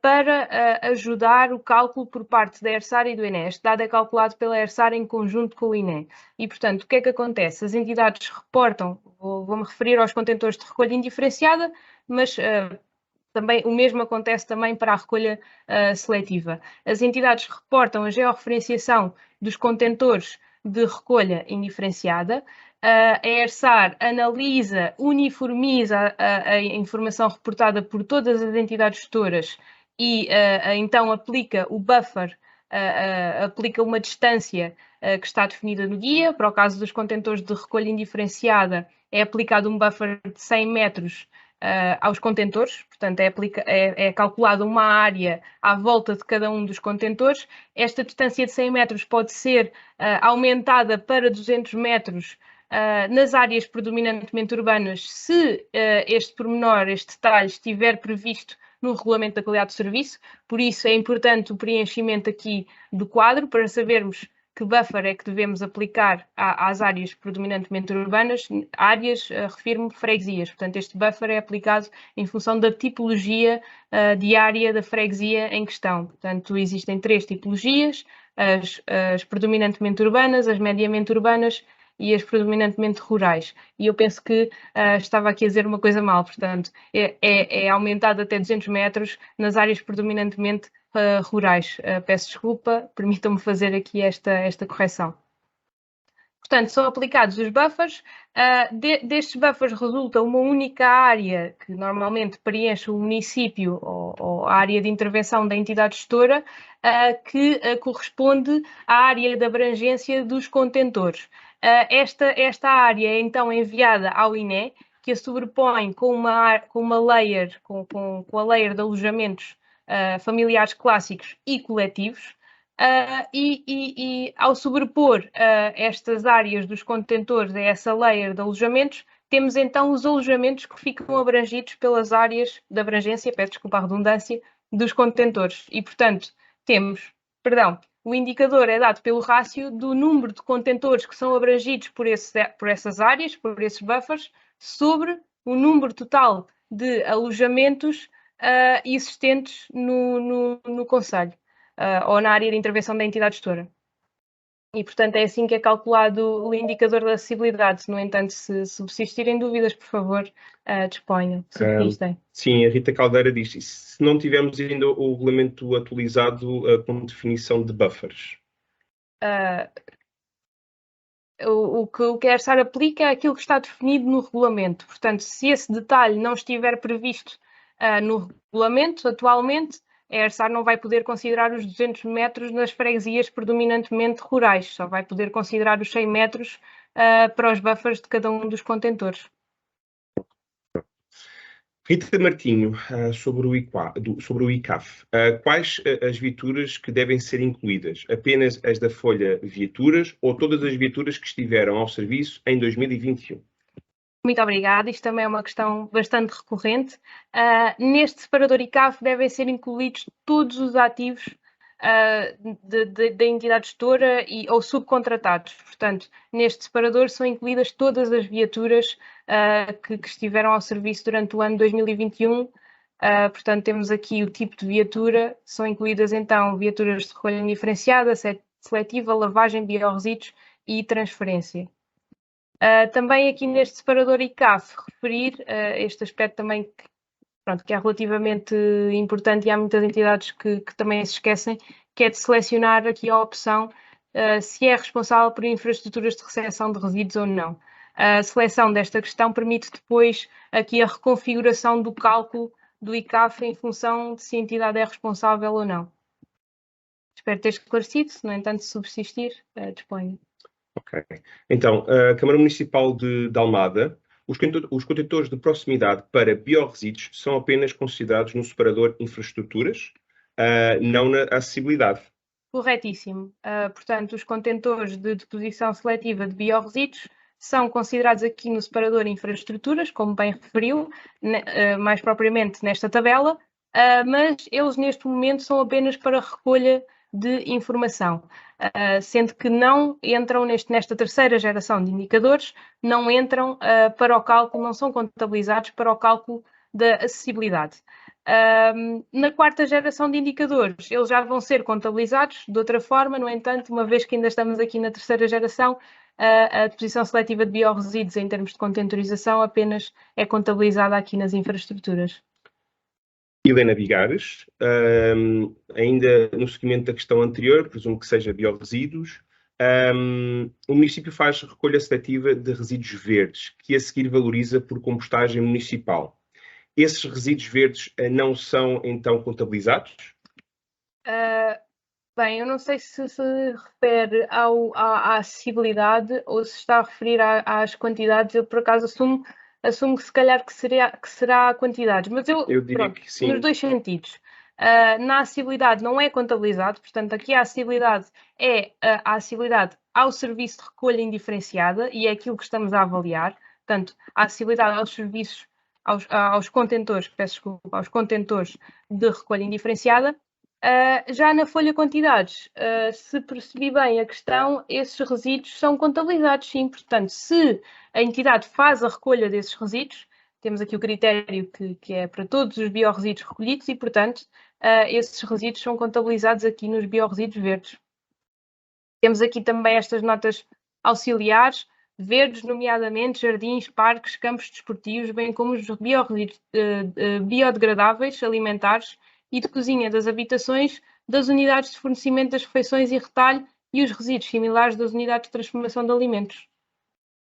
para ajudar o cálculo por parte da ERSAR e do INE. Este dado é calculado pela ERSAR em conjunto com o INE. E, portanto, o que é que acontece? As entidades reportam, vou-me referir aos contentores de recolha indiferenciada, mas também, o mesmo acontece também para a recolha seletiva. As entidades reportam a georreferenciação dos contentores de recolha indiferenciada. A ERSAR analisa, uniformiza a informação reportada por todas as entidades gestoras e então aplica o buffer, aplica uma distância que está definida no guia. Para o caso dos contentores de recolha indiferenciada, é aplicado um buffer de 100 metros aos contentores, portanto é calculada uma área à volta de cada um dos contentores. Esta distância de 100 metros pode ser aumentada para 200 metros nas áreas predominantemente urbanas, se este pormenor, este detalhe, estiver previsto no Regulamento da Qualidade do Serviço. Por isso é importante o preenchimento aqui do quadro, para sabermos que buffer é que devemos aplicar às áreas predominantemente urbanas. Áreas, refiro-me, freguesias. Portanto, este buffer é aplicado em função da tipologia de área da freguesia em questão. Portanto, existem 3 tipologias: as predominantemente urbanas, as mediamente urbanas e as predominantemente rurais. E eu penso que estava aqui a dizer uma coisa mal, portanto, é aumentado até 200 metros nas áreas predominantemente rurais. Peço desculpa, permitam-me fazer aqui esta correção. Portanto, são aplicados os buffers. Destes buffers resulta uma única área que normalmente preenche o município ou a área de intervenção da entidade gestora, que corresponde à área de abrangência dos contentores. Esta área é então enviada ao INE, que a sobrepõe com uma layer, com a layer de alojamentos familiares clássicos e coletivos. E ao sobrepor estas áreas dos contentores a essa layer de alojamentos, temos então os alojamentos que ficam abrangidos pelas áreas de abrangência, peço desculpa a redundância, dos contentores. E, portanto, o indicador é dado pelo rácio do número de contentores que são abrangidos por essas áreas, por esses buffers, sobre o número total de alojamentos existentes no concelho. Ou na área de intervenção da entidade gestora. E, portanto, é assim que é calculado o indicador da acessibilidade. No entanto, se subsistirem dúvidas, por favor, disponham, subsistem. Sim, a Rita Caldeira diz: se não tivermos ainda o regulamento atualizado com definição de buffers? O que a ERSAR aplica é aquilo que está definido no regulamento. Portanto, se esse detalhe não estiver previsto no regulamento atualmente, a ERSAR não vai poder considerar os 200 metros nas freguesias predominantemente rurais, só vai poder considerar os 100 metros para os buffers de cada um dos contentores. Rita Martinho, sobre o ICAF, quais as viaturas que devem ser incluídas? Apenas as da folha viaturas ou todas as viaturas que estiveram ao serviço em 2021? Muito obrigada. Isto também é uma questão bastante recorrente. Neste separador ICAF devem ser incluídos todos os ativos da entidade gestora ou subcontratados. Portanto, neste separador são incluídas todas as viaturas que estiveram ao serviço durante o ano 2021. Portanto, temos aqui o tipo de viatura. São incluídas, então, viaturas de recolha indiferenciada, seletiva, lavagem, biorresíduos e transferência. Também aqui neste separador ICAF, referir este aspecto também que é relativamente importante, e há muitas entidades que também se esquecem, que é de selecionar aqui a opção se é responsável por infraestruturas de recepção de resíduos ou não. A seleção desta questão permite depois aqui a reconfiguração do cálculo do ICAF em função de se a entidade é responsável ou não. Espero ter esclarecido. Se, no entanto, subsistir, disponho. Ok. Então, a Câmara Municipal de Almada, os contentores de proximidade para biorresíduos são apenas considerados no separador infraestruturas, não na acessibilidade. Corretíssimo. Portanto, os contentores de deposição seletiva de biorresíduos são considerados aqui no separador infraestruturas, como bem referiu, mais propriamente nesta tabela, mas eles neste momento são apenas para recolha de informação, sendo que não entram nesta terceira geração de indicadores, não entram para o cálculo, não são contabilizados para o cálculo da acessibilidade. Na quarta geração de indicadores, eles já vão ser contabilizados de outra forma. No entanto, uma vez que ainda estamos aqui na terceira geração, a deposição seletiva de biorresíduos em termos de contentorização apenas é contabilizada aqui nas infraestruturas. Helena Vigares, ainda no seguimento da questão anterior, presumo que seja biorresíduos, o município faz recolha seletiva de resíduos verdes, que a seguir valoriza por compostagem municipal. Esses resíduos verdes não são, então, contabilizados? Bem, eu não sei se se refere à acessibilidade ou se está a referir às quantidades. Eu, por acaso, assumo que se calhar que será a quantidades, mas Eu diria pronto, que sim. nos dois sentidos. Na acessibilidade não é contabilizado, portanto, aqui a acessibilidade é a acessibilidade ao serviço de recolha indiferenciada e é aquilo que estamos a avaliar. Portanto, a acessibilidade aos serviços, aos contentores, peço desculpa, aos contentores de recolha indiferenciada. Já na folha quantidades, se percebi bem a questão, esses resíduos são contabilizados, sim. Portanto, se a entidade faz a recolha desses resíduos, temos aqui o critério que é para todos os biorresíduos recolhidos e, portanto, esses resíduos são contabilizados aqui nos biorresíduos verdes. Temos aqui também estas notas auxiliares, verdes, nomeadamente jardins, parques, campos desportivos, bem como os biorresíduos biodegradáveis alimentares e de cozinha das habitações, das unidades de fornecimento das refeições e retalho e os resíduos similares das unidades de transformação de alimentos.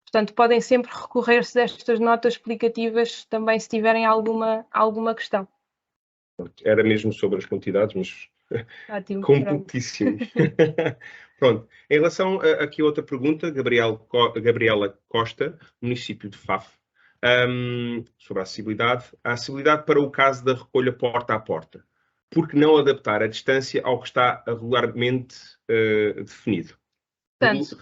Portanto, podem sempre recorrer-se destas notas explicativas também se tiverem alguma questão. Era mesmo sobre as quantidades, mas completíssimo. Pronto. Em relação aqui a outra pergunta, Gabriela Costa, município de Faf, sobre a acessibilidade. A acessibilidade para o caso da recolha porta a porta. Por que não adaptar a distância ao que está regularmente definido? Portanto,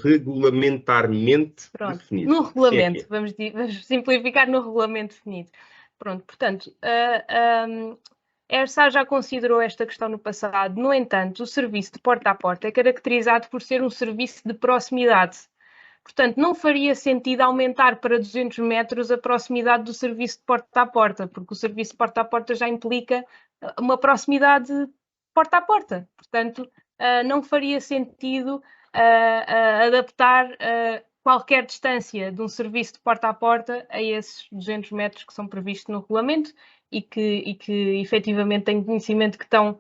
regulamentarmente definido. No regulamento, vamos simplificar no regulamento definido. Pronto, portanto, a ERSA já considerou esta questão no passado. No entanto, o serviço de porta a porta é caracterizado por ser um serviço de proximidade. Portanto, não faria sentido aumentar para 200 metros a proximidade do serviço de porta a porta, porque o serviço de porta a porta já implica uma proximidade porta a porta. Portanto, não faria sentido adaptar qualquer distância de um serviço de porta a porta a esses 200 metros que são previstos no regulamento e que efetivamente tenho conhecimento que estão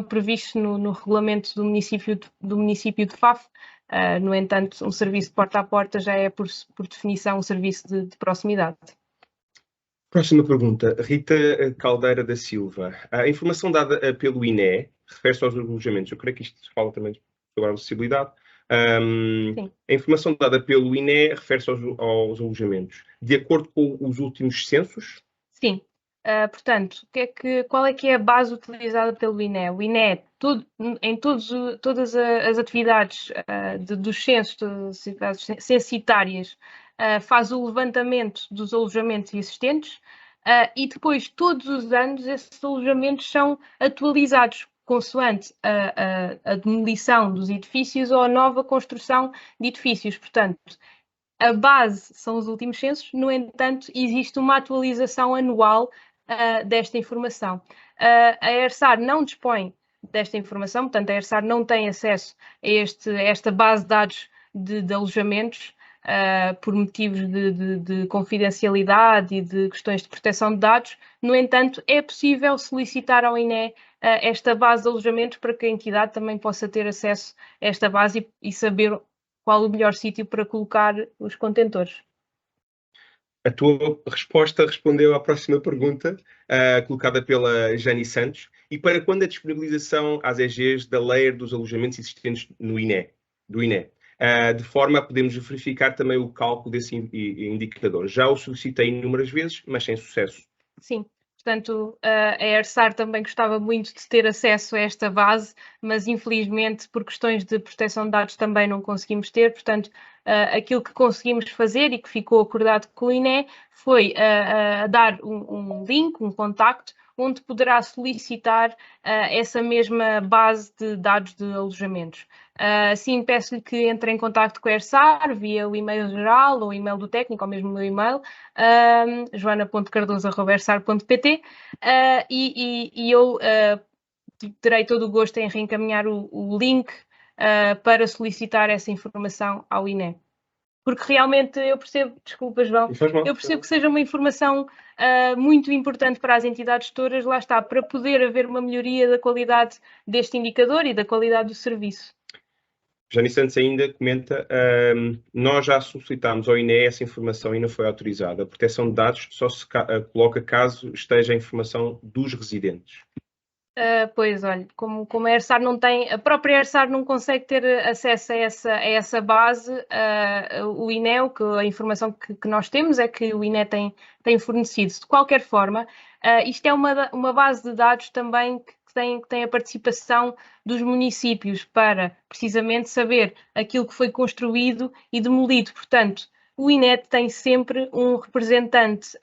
previstos no regulamento do município de Faf. No entanto, um serviço de porta a porta já é, por definição, um serviço de proximidade. Próxima pergunta. Rita Caldeira da Silva. A informação dada pelo INE refere-se aos alojamentos. Eu creio que isto fala também sobre a acessibilidade. A informação dada pelo INE refere-se aos alojamentos. De acordo com os últimos censos? Sim. Portanto, qual é que é a base utilizada pelo INE? O INE, em todas as atividades dos censos, das atividades censitárias, faz o levantamento dos alojamentos existentes e depois, todos os anos, esses alojamentos são atualizados consoante a demolição dos edifícios ou a nova construção de edifícios. Portanto, a base são os últimos censos, no entanto, existe uma atualização anual desta informação. A ERSAR não dispõe desta informação, portanto, a ERSAR não tem acesso a esta base de dados de alojamentos por motivos de confidencialidade e de questões de proteção de dados. No entanto, é possível solicitar ao INE esta base de alojamentos para que a entidade também possa ter acesso a esta base e saber qual o melhor sítio para colocar os contentores. A tua resposta respondeu à próxima pergunta, colocada pela Jani Santos. E para quando a disponibilização às EGs da layer dos alojamentos existentes do INE? De forma a podermos verificar também o cálculo desse indicador. Já o solicitei inúmeras vezes, mas sem sucesso. Sim. Portanto, a ERSAR também gostava muito de ter acesso a esta base, mas infelizmente por questões de proteção de dados também não conseguimos ter. Portanto, aquilo que conseguimos fazer e que ficou acordado com o INE foi dar um link, um contacto, onde poderá solicitar essa mesma base de dados de alojamentos. Assim, peço-lhe que entre em contacto com a ERSAR via o e-mail geral ou o e-mail do técnico, ou mesmo o meu e-mail, joana.cardoso@ersar.pt, e eu terei todo o gosto em reencaminhar o link para solicitar essa informação ao INE. Porque realmente eu percebo, desculpa João, eu percebo que seja uma informação muito importante para as entidades gestoras, lá está, para poder haver uma melhoria da qualidade deste indicador e da qualidade do serviço. Jani Santos ainda comenta, nós já solicitámos ao INE essa informação e não foi autorizada. A proteção de dados só se coloca caso esteja a informação dos residentes. Pois, olha, como a ERSAR não tem, a própria ERSAR não consegue ter acesso a essa base, o INE, a informação que nós temos é que o INE tem fornecido. De qualquer forma, isto é uma base de dados também que tem a participação dos municípios para precisamente saber aquilo que foi construído e demolido. Portanto, o INE tem sempre um representante,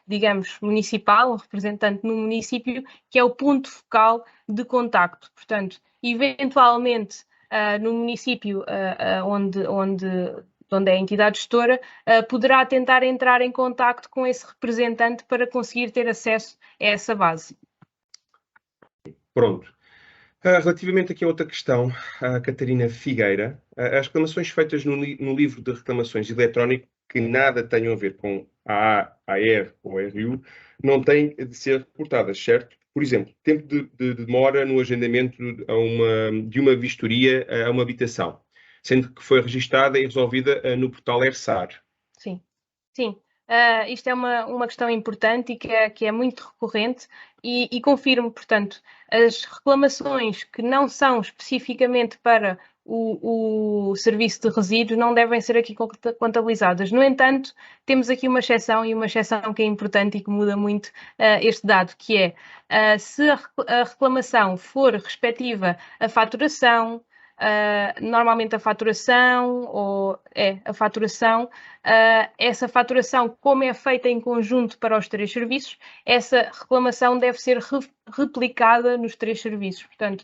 digamos, municipal, um representante no município, que é o ponto focal de contacto. Portanto, eventualmente, no município onde é a entidade gestora, poderá tentar entrar em contacto com esse representante para conseguir ter acesso a essa base. Pronto. Relativamente aqui a outra questão, a Catarina Figueira, as reclamações feitas no livro de reclamações eletrónico que nada tenham a ver com a AR ou RU não têm de ser reportadas, certo? Por exemplo, tempo de demora no agendamento de uma vistoria a uma habitação, sendo que foi registada e resolvida no portal ERSAR. Sim, sim. Isto é uma questão importante e que é muito recorrente e confirmo, portanto, as reclamações que não são especificamente para o serviço de resíduos não devem ser aqui contabilizadas. No entanto, temos aqui uma exceção e uma exceção que é importante e que muda muito este dado, que é se a reclamação for respectiva à faturação, normalmente a faturação, essa faturação, como é feita em conjunto para os 3 serviços, essa reclamação deve ser replicada nos 3 serviços. Portanto,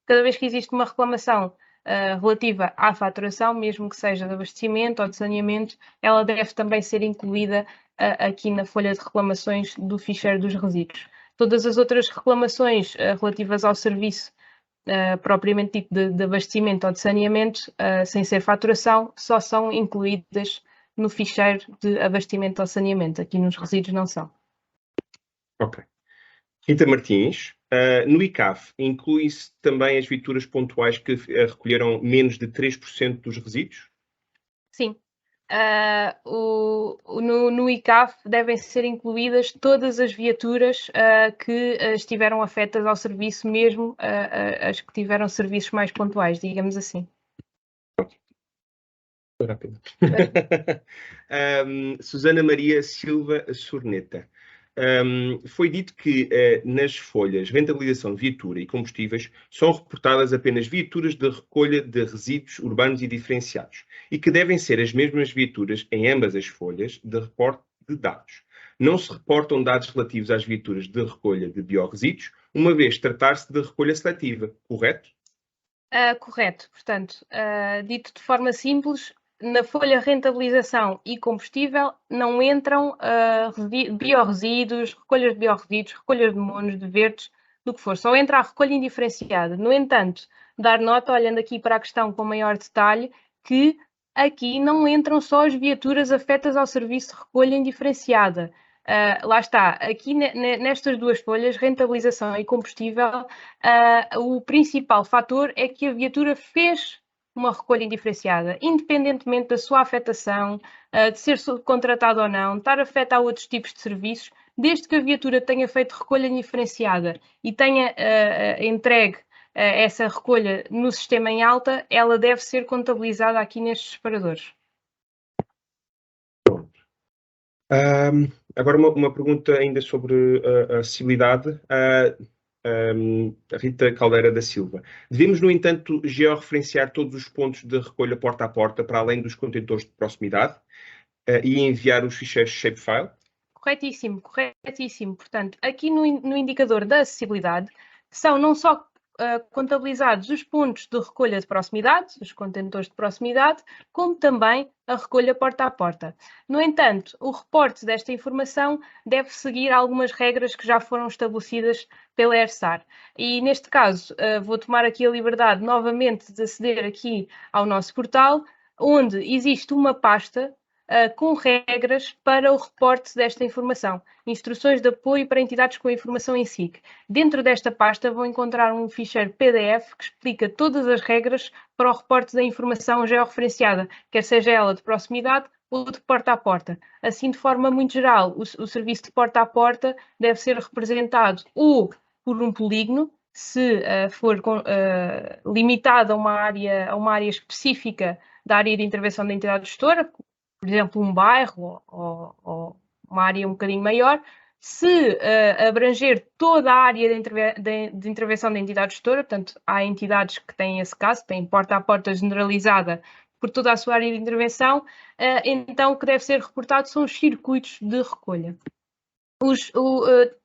cada vez que existe uma reclamação relativa à faturação, mesmo que seja de abastecimento ou de saneamento, ela deve também ser incluída aqui na folha de reclamações do ficheiro dos resíduos. Todas as outras reclamações relativas ao serviço propriamente dito de abastecimento ou de saneamento, sem ser faturação, só são incluídas no ficheiro de abastecimento ou saneamento. Aqui nos resíduos não são. Ok. Rita Martins, no ICAF, inclui-se também as viaturas pontuais que recolheram menos de 3% dos resíduos? Sim. No ICAF devem ser incluídas todas as viaturas que estiveram afetas ao serviço, mesmo as que tiveram serviços mais pontuais, digamos assim. Foi rápido. Susana Maria Silva Sorneta. Foi dito que nas folhas rentabilização de viatura e combustíveis são reportadas apenas viaturas de recolha de resíduos urbanos e diferenciados e que devem ser as mesmas viaturas em ambas as folhas de reporte de dados. Não se reportam dados relativos às viaturas de recolha de biorresíduos, uma vez tratar-se de recolha seletiva, correto? Correto. Portanto, dito de forma simples, na folha rentabilização e combustível não entram biorresíduos, recolhas de biorresíduos, recolhas de monos, de verdes, do que for. Só entra a recolha indiferenciada. No entanto, dar nota, olhando aqui para a questão com maior detalhe, que aqui não entram só as viaturas afetas ao serviço de recolha indiferenciada. Lá está, aqui nestas duas folhas, rentabilização e combustível, o principal fator é que a viatura fez uma recolha indiferenciada, independentemente da sua afetação, de ser subcontratado ou não, estar afeta a outros tipos de serviços, desde que a viatura tenha feito recolha indiferenciada e tenha entregue essa recolha no sistema em alta, ela deve ser contabilizada aqui nestes separadores. Agora uma pergunta ainda sobre a acessibilidade. A Rita Caldeira da Silva. Devemos, no entanto, georreferenciar todos os pontos de recolha porta a porta, para além dos contentores de proximidade, e enviar os ficheiros shapefile? Corretíssimo, corretíssimo. Portanto, aqui no indicador da acessibilidade são não só contabilizados os pontos de recolha de proximidade, os contentores de proximidade, como também a recolha porta a porta. No entanto, o reporte desta informação deve seguir algumas regras que já foram estabelecidas pela ERSAR. E neste caso, vou tomar aqui a liberdade novamente de aceder aqui ao nosso portal, onde existe uma pasta com regras para o reporte desta informação, instruções de apoio para entidades com a informação em SIC. Dentro desta pasta vão encontrar um ficheiro PDF que explica todas as regras para o reporte da informação georreferenciada, quer seja ela de proximidade ou de porta a porta. Assim, de forma muito geral, o serviço de porta a porta deve ser representado ou por um polígono, se for limitado a uma área específica da área de intervenção da entidade gestora, por exemplo, um bairro ou uma área um bocadinho maior. Se abranger toda a área de intervenção da entidade gestora, portanto, há entidades que têm esse caso, têm porta a porta generalizada por toda a sua área de intervenção, então o que deve ser reportado são os circuitos de recolha.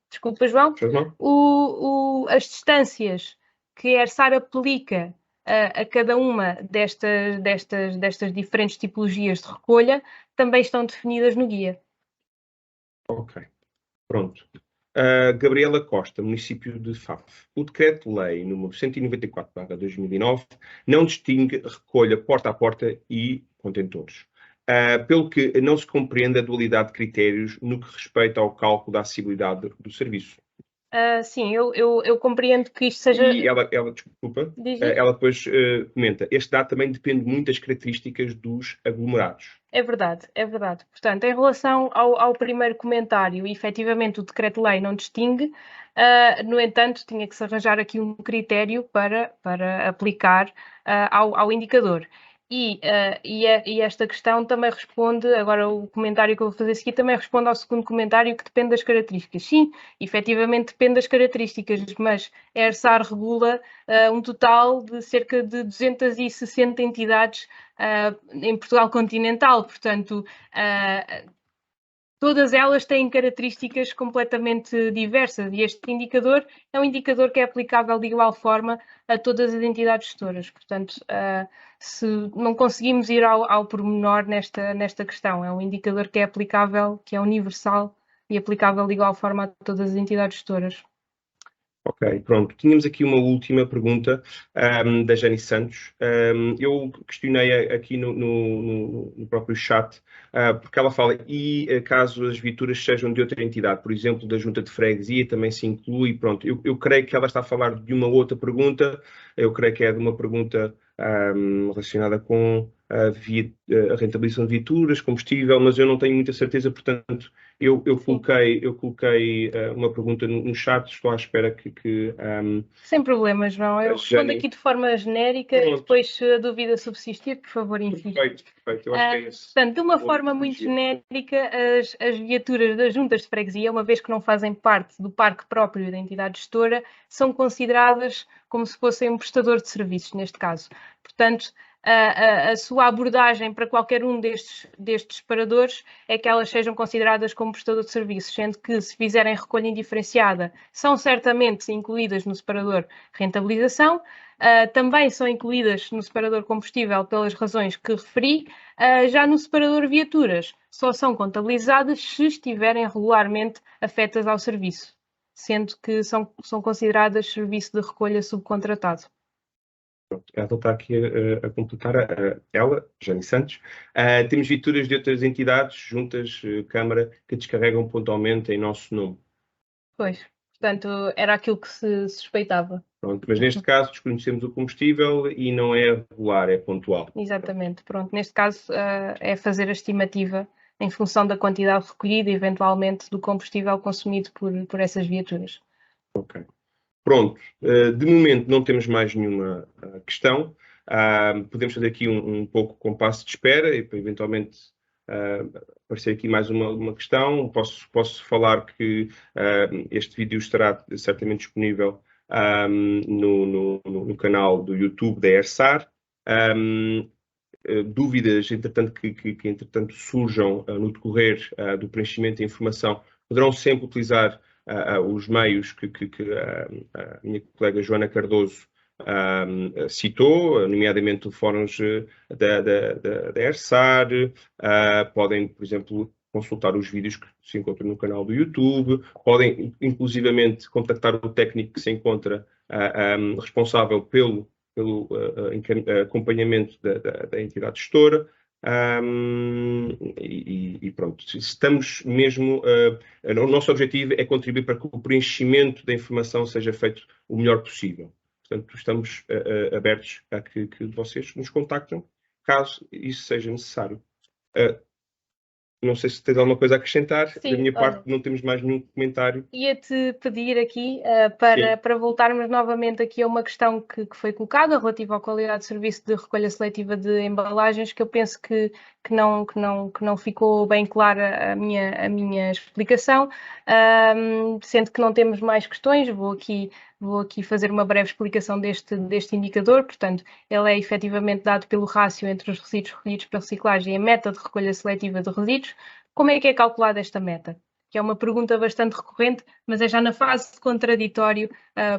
Desculpa, João. As distâncias que a ERSAR aplica a cada uma destas diferentes tipologias de recolha também estão definidas no guia. Ok, pronto. Gabriela Costa, município de Faf. O Decreto-Lei número 194/2009 não distingue recolha porta a porta e contentores, pelo que não se compreende a dualidade de critérios no que respeita ao cálculo da acessibilidade do serviço. Sim, eu compreendo que isto seja... E ela desculpa, ela depois comenta, este dado também depende muito das características dos aglomerados. É verdade, é verdade. Portanto, em relação ao primeiro comentário, efetivamente o decreto-lei não distingue, no entanto, tinha que se arranjar aqui um critério para aplicar ao indicador. E esta questão também responde, agora o comentário que eu vou fazer aqui também responde ao segundo comentário, que depende das características. Sim, efetivamente depende das características, mas a ERSAR regula um total de cerca de 260 entidades em Portugal continental, portanto, todas elas têm características completamente diversas e este indicador é um indicador que é aplicável de igual forma a todas as entidades gestoras. Portanto, se não conseguimos ir ao pormenor nesta questão, é um indicador que é aplicável, que é universal e aplicável de igual forma a todas as entidades gestoras. Ok, pronto. Tínhamos aqui uma última pergunta da Jane Santos. Eu questionei aqui no próprio chat, porque ela fala, e caso as viaturas sejam de outra entidade, por exemplo, da Junta de Freguesia, também se inclui, pronto. Eu creio que ela está a falar de uma outra pergunta, eu creio que é de uma pergunta relacionada com a rentabilização de viaturas, combustível, mas eu não tenho muita certeza, portanto, eu coloquei uma pergunta no chat, estou à espera que Sem problema, João. Eu respondo aqui de forma genérica e depois, se a dúvida subsistir, por favor, insista. Perfeito. Eu acho que é esse. Portanto, de uma forma muito genérica, as viaturas das juntas de freguesia, uma vez que não fazem parte do parque próprio da entidade gestora, são consideradas como se fossem um prestador de serviços, neste caso. Portanto, a sua abordagem para qualquer um destes separadores é que elas sejam consideradas como prestador de serviços, sendo que, se fizerem recolha indiferenciada, são certamente incluídas no separador rentabilização, também são incluídas no separador combustível pelas razões que referi, já no separador viaturas, só são contabilizadas se estiverem regularmente afetas ao serviço, sendo que são consideradas serviço de recolha subcontratado. Ela está aqui a completar, ela, Jane Santos. Temos viaturas de outras entidades, juntas, Câmara, que descarregam pontualmente em nosso nome. Pois, portanto, era aquilo que se suspeitava. Pronto, mas neste caso desconhecemos o combustível e não é regular, é pontual. Exatamente, pronto. Neste caso é fazer a estimativa em função da quantidade recolhida e eventualmente do combustível consumido por essas viaturas. Ok. Pronto, de momento não temos mais nenhuma questão. Podemos fazer aqui um pouco compasso de espera e para eventualmente aparecer aqui mais uma questão. Posso falar que este vídeo estará certamente disponível no canal do YouTube da ERSAR. Dúvidas, entretanto, que entretanto surjam no decorrer do preenchimento da informação, poderão sempre utilizar os meios que a minha colega Joana Cardoso citou, nomeadamente fóruns da ERSAR, podem, por exemplo, consultar os vídeos que se encontram no canal do YouTube, podem, inclusivamente, contactar o técnico que se encontra responsável pelo acompanhamento da entidade gestora. E pronto, estamos mesmo, o nosso objetivo é contribuir para que o preenchimento da informação seja feito o melhor possível. Portanto, estamos abertos a que vocês nos contactem, caso isso seja necessário. Não sei se tens alguma coisa a acrescentar. Sim, da minha parte, não temos mais nenhum comentário. Ia-te pedir aqui para voltarmos novamente aqui a uma questão que foi colocada relativa à qualidade de serviço de recolha seletiva de embalagens, que eu penso que não ficou bem clara a minha explicação, sendo que não temos mais questões, vou aqui fazer uma breve explicação deste indicador. Portanto, ele é efetivamente dado pelo rácio entre os resíduos recolhidos para reciclagem e a meta de recolha seletiva de resíduos. Como é que é calculada esta meta? Que é uma pergunta bastante recorrente, mas é já na fase de contraditório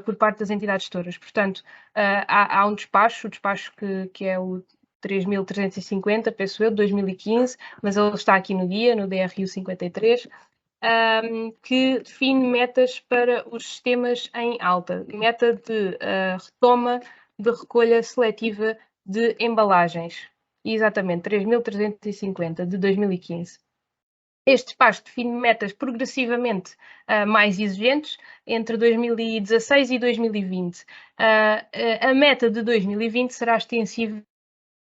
por parte das entidades gestoras. Portanto, há um despacho, o despacho que é o 3.350, penso eu, de 2015, mas ele está aqui no guia, no DRU 53, que define metas para os sistemas em alta. Meta de retoma de recolha seletiva de embalagens. Exatamente, 3.350, de 2015. Este despacho define metas progressivamente mais exigentes entre 2016 e 2020. A meta de 2020 será extensiva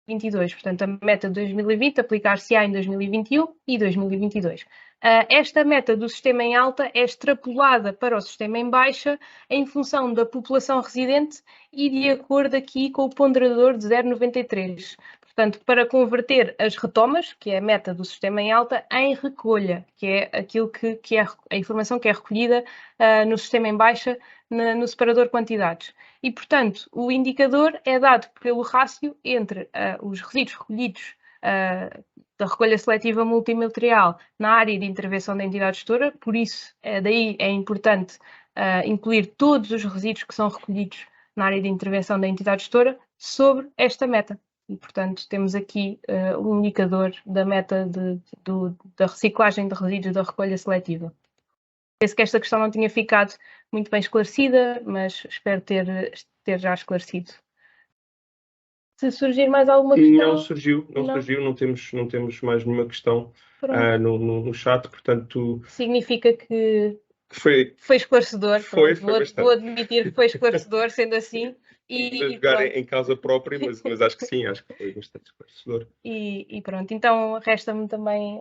2022, portanto, a meta de 2020 aplicar-se-á em 2021 e 2022. Esta meta do sistema em alta é extrapolada para o sistema em baixa em função da população residente e de acordo aqui com o ponderador de 0,93. Portanto, para converter as retomas, que é a meta do sistema em alta, em recolha, que é aquilo que é a informação que é recolhida no sistema em baixa, no separador quantidades. E, portanto, o indicador é dado pelo rácio entre os resíduos recolhidos da recolha seletiva multimaterial na área de intervenção da entidade gestora, por isso, daí é importante incluir todos os resíduos que são recolhidos na área de intervenção da entidade gestora sobre esta meta. E, portanto, temos aqui um indicador da meta da reciclagem de resíduos da recolha seletiva. Penso que esta questão não tinha ficado muito bem esclarecida, mas espero ter já esclarecido. Se surgir mais alguma questão... Não surgiu, não temos mais nenhuma questão no chat, portanto... Significa que foi esclarecedor. Vou admitir que foi esclarecedor, sendo assim. E jogar em causa própria, mas acho que sim, acho que foi bastante esclarecedor. E pronto, então resta-me também,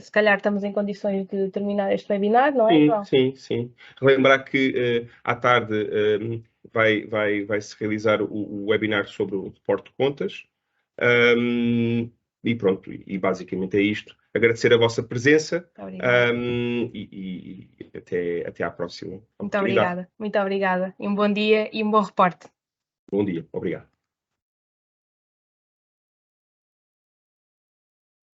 se calhar estamos em condições de terminar este webinar, não é, João? Sim. Relembrar que à tarde vai-se realizar o webinar sobre o reporte de contas. E pronto, e basicamente é isto. Agradecer a vossa presença e até à próxima. Muito obrigada. E um bom dia e um bom reporte. Bom dia, obrigado.